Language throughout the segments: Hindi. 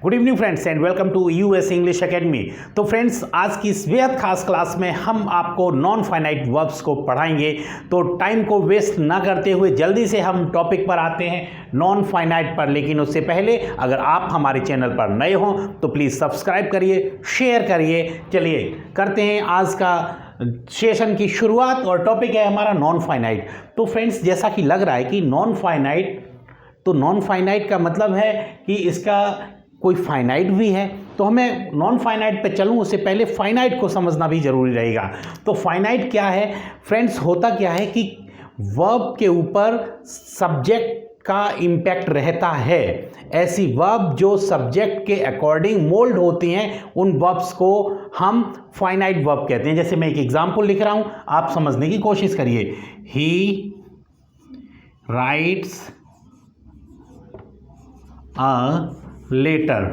Good evening friends and welcome to US English academy. तो फ्रेंड्स, आज की इस बेहद खास क्लास में हम आपको नॉन फाइनाइट वर्ब्स को पढ़ाएंगे। तो टाइम को वेस्ट ना करते हुए जल्दी से हम टॉपिक पर आते हैं, नॉन फाइनाइट पर। लेकिन उससे पहले अगर आप हमारे चैनल पर नए हों तो प्लीज़ सब्सक्राइब करिए, शेयर करिए। चलिए करते हैं आज का सेशन की शुरुआत और टॉपिक है हमारा नॉन फाइनाइट। तो फ्रेंड्स, जैसा कि लग रहा है कि नॉन फाइनाइट का मतलब है कि इसका कोई फाइनाइट भी है। तो हमें नॉन फाइनाइट पे चलूँ उससे पहले फाइनाइट को समझना भी ज़रूरी रहेगा। तो फाइनाइट क्या है फ्रेंड्स? होता क्या है कि वर्ब के ऊपर सब्जेक्ट का इम्पैक्ट रहता है। ऐसी वर्ब जो सब्जेक्ट के अकॉर्डिंग मोल्ड होती हैं, उन वर्ब्स को हम फाइनाइट वर्ब कहते हैं। जैसे मैं एक एग्जांपल लिख रहा हूं, आप समझने की कोशिश करिए। He writes a letter.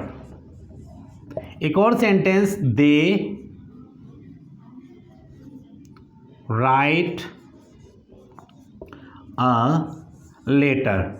एक और sentence, they write a letter.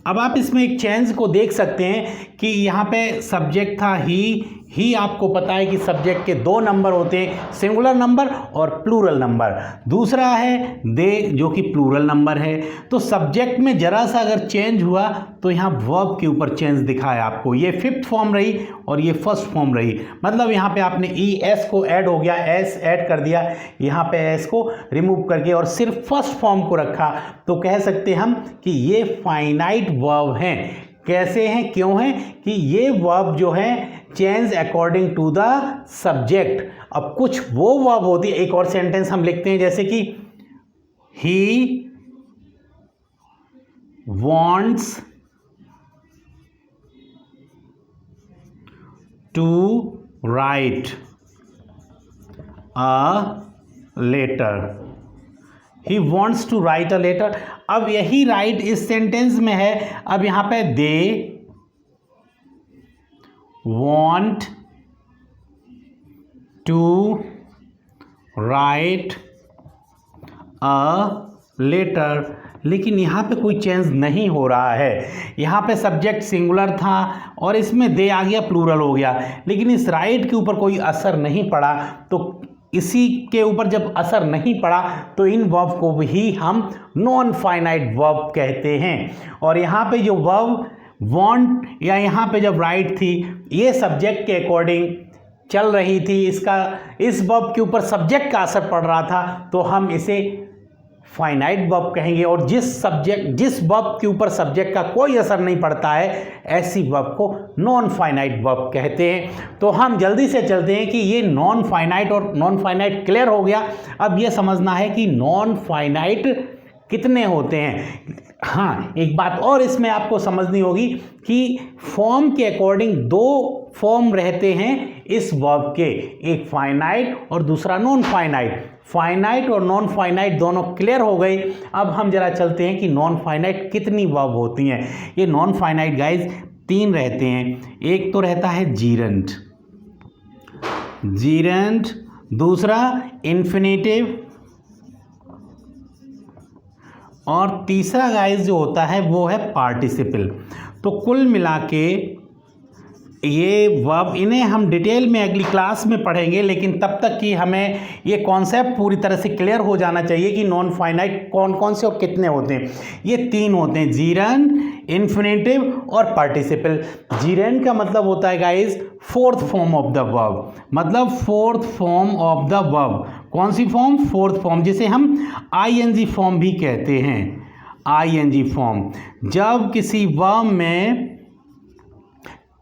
अब आप इसमें एक चेंज को देख सकते हैं कि यहाँ पे सब्जेक्ट था ही आपको पता है कि सब्जेक्ट के दो नंबर होते हैं, सिंगुलर नंबर और प्लूरल नंबर। दूसरा है दे, जो कि प्लूरल नंबर है। तो सब्जेक्ट में जरा सा अगर चेंज हुआ तो यहाँ वर्ब के ऊपर चेंज दिखा है आपको। ये फिफ्थ फॉर्म रही और ये फर्स्ट फॉर्म रही। मतलब यहाँ पे आपने ई एस को ऐड हो गया, एस ऐड कर दिया, यहाँ पे एस को रिमूव करके और सिर्फ फर्स्ट फॉर्म को रखा। तो कह सकते हम कि ये फाइनाइट वर्ब हैं। कैसे हैं, क्यों हैं? कि ये वर्ब जो है change according to the subject. अब कुछ वो वर्ब होती है, एक और सेंटेंस हम लिखते हैं जैसे कि he wants to write a letter. He wants to write a letter. अब यही राइट इस सेंटेंस में है। अब यहां पे they want to write a letter, लेकिन यहाँ पे कोई चेंज नहीं हो रहा है। यहाँ पे सब्जेक्ट सिंगुलर था और इसमें दे आ गया, प्लूरल हो गया, लेकिन इस राइट के ऊपर कोई असर नहीं पड़ा। तो इसी के ऊपर जब असर नहीं पड़ा तो इन वर्ब को ही हम नॉन फाइनाइट वर्ब कहते हैं। और यहाँ पे जो वर्ब वांट या यहाँ पे जब राइट थी, ये सब्जेक्ट के अकॉर्डिंग चल रही थी, इस वर्ब के ऊपर सब्जेक्ट का असर पड़ रहा था, तो हम इसे फाइनाइट वर्ब कहेंगे। और जिस वर्ब के ऊपर सब्जेक्ट का कोई असर नहीं पड़ता है, ऐसी वर्ब को नॉन फाइनाइट वर्ब कहते हैं। तो हम जल्दी से चलते हैं कि ये नॉन फाइनाइट और नॉन फाइनाइट क्लियर हो गया। अब ये समझना है कि नॉन फाइनाइट कितने होते हैं। हाँ, एक बात और इसमें आपको समझनी होगी कि फॉर्म के अकॉर्डिंग दो फॉर्म रहते हैं इस वर्ब के, एक फाइनाइट और दूसरा नॉन फाइनाइट। फाइनाइट और नॉन फाइनाइट दोनों क्लियर हो गए। अब हम जरा चलते हैं कि नॉन फाइनाइट कितनी वर्ब होती हैं। ये नॉन फाइनाइट गाइज तीन रहते हैं। एक तो रहता है जीरेंट, दूसरा इन्फिनेटिव, और तीसरा गाइज जो होता है वो है पार्टिसिपल। तो कुल मिला के ये वर्ब, इन्हें हम डिटेल में अगली क्लास में पढ़ेंगे, लेकिन तब तक कि हमें ये कॉन्सेप्ट पूरी तरह से क्लियर हो जाना चाहिए कि नॉन फाइनाइट कौन कौन से और कितने होते हैं। ये तीन होते हैं, जीरेंट, इन्फिनेटिव और पार्टिसिपल। जीरेंट का मतलब होता है guys fourth form of the verb, मतलब fourth form of the verb. कौन सी फॉर्म? फोर्थ फॉर्म, जिसे हम आईएनजी फॉर्म भी कहते हैं। आईएनजी फॉर्म, जब किसी वर्ब में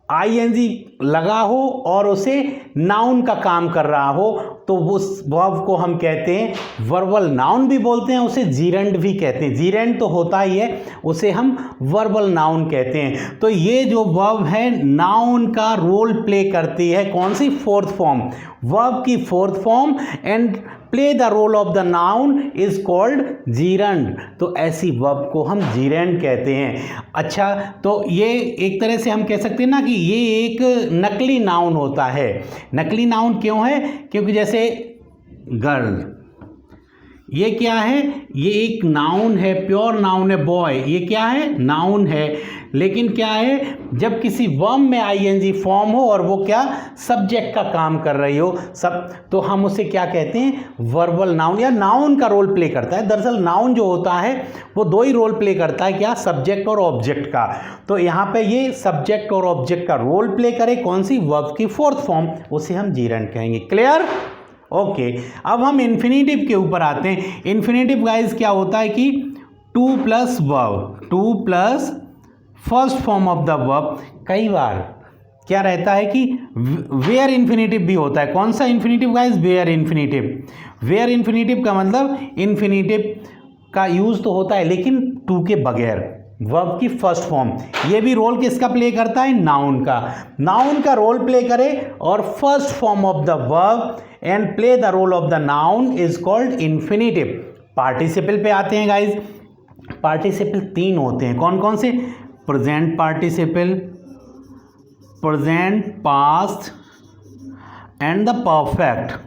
आईएनजी लगा हो और उसे नाउन का काम कर रहा हो, तो उस वर्ब को हम कहते हैं वर्बल नाउन भी बोलते हैं, उसे जीरेंट भी कहते हैं। जीरेंट तो होता ही है, उसे हम वर्बल नाउन कहते हैं। तो ये जो वर्ब है नाउन का रोल प्ले करती है। कौन सी? फोर्थ फॉर्म, वर्ब की fourth form, and play the role of the noun is called gerund. तो ऐसी वर्ब को हम जीरेंट कहते हैं। अच्छा, तो ये एक तरह से हम कह सकते हैं ना कि ये एक नकली नाउन होता है। नकली नाउन क्यों है? क्योंकि जैसे गर्ल, ये क्या है, ये एक नाउन है, प्योर नाउन है बॉय, ये क्या है, नाउन है। लेकिन क्या है, जब किसी वर्ब में आईएनजी फॉर्म हो और वो क्या सब्जेक्ट का काम कर रही हो सब, तो हम उसे क्या कहते हैं, वर्बल नाउन या नाउन का रोल प्ले करता है। दरअसल नाउन जो होता है वो दो ही रोल प्ले करता है, क्या, सब्जेक्ट और ऑब्जेक्ट का। तो यहाँ पे ये सब्जेक्ट और ऑब्जेक्ट का रोल प्ले करे, कौन सी, वर्ब की फोर्थ फॉर्म, उसे हम जीरेंड कहेंगे। Clear, okay. अब हम इन्फिनेटिव के ऊपर आते हैं। इन्फिनेटिव गाइस क्या होता है कि two plus verb, two plus first form of the verb. कई बार क्या रहता है कि वेयर इन्फिनेटिव भी होता है। कौन सा infinitive guys, where infinitive. Where infinitive का मतलब इन्फिनेटिव का यूज तो होता है लेकिन टू के बगैर, वर्ब की फर्स्ट फॉर्म। ये भी रोल किसका प्ले करता है, नाउन का। नाउन का रोल प्ले करे और first form of the verb and play the role of the noun is called infinitive. Participle पे आते हैं गाइज। पार्टिसिपल तीन होते हैं, कौन कौन से, present participle, present past and the perfect.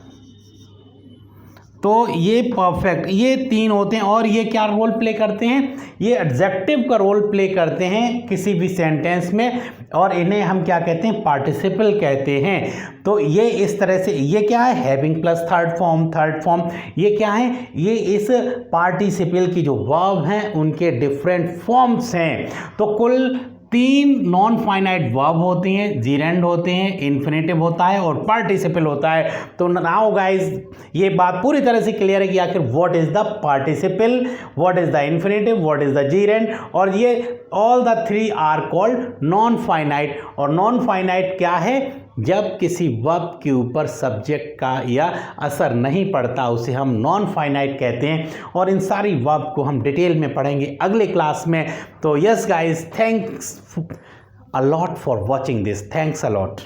तो ये परफेक्ट, ये तीन होते हैं। और ये क्या रोल प्ले करते हैं, ये एडजेक्टिव का रोल प्ले करते हैं किसी भी सेंटेंस में, और इन्हें हम क्या कहते हैं, पार्टिसिपल कहते हैं। तो ये इस तरह से, ये क्या है, हैविंग प्लस थर्ड फॉर्म। ये क्या है, ये इस पार्टिसिपल की जो वर्ब हैं उनके डिफरेंट फॉर्म्स हैं। तो कुल तीन नॉन फाइनाइट वर्ब होती हैं, जीरेंड होते हैं, इन्फिनेटिव होता है और पार्टिसिपल होता है। तो नाउ गाइस ये बात पूरी तरह से क्लियर है कि आखिर what is the participle, what is the infinitive, what is the gerund. और ये all the three are called non finite. और नॉन फाइनाइट क्या है, जब किसी वर्ब के ऊपर सब्जेक्ट का या असर नहीं पड़ता उसे हम नॉन फाइनाइट कहते हैं। और इन सारी वर्ब को हम डिटेल में पढ़ेंगे अगले क्लास में। तो yes guys, thanks a lot for watching this, thanks a lot.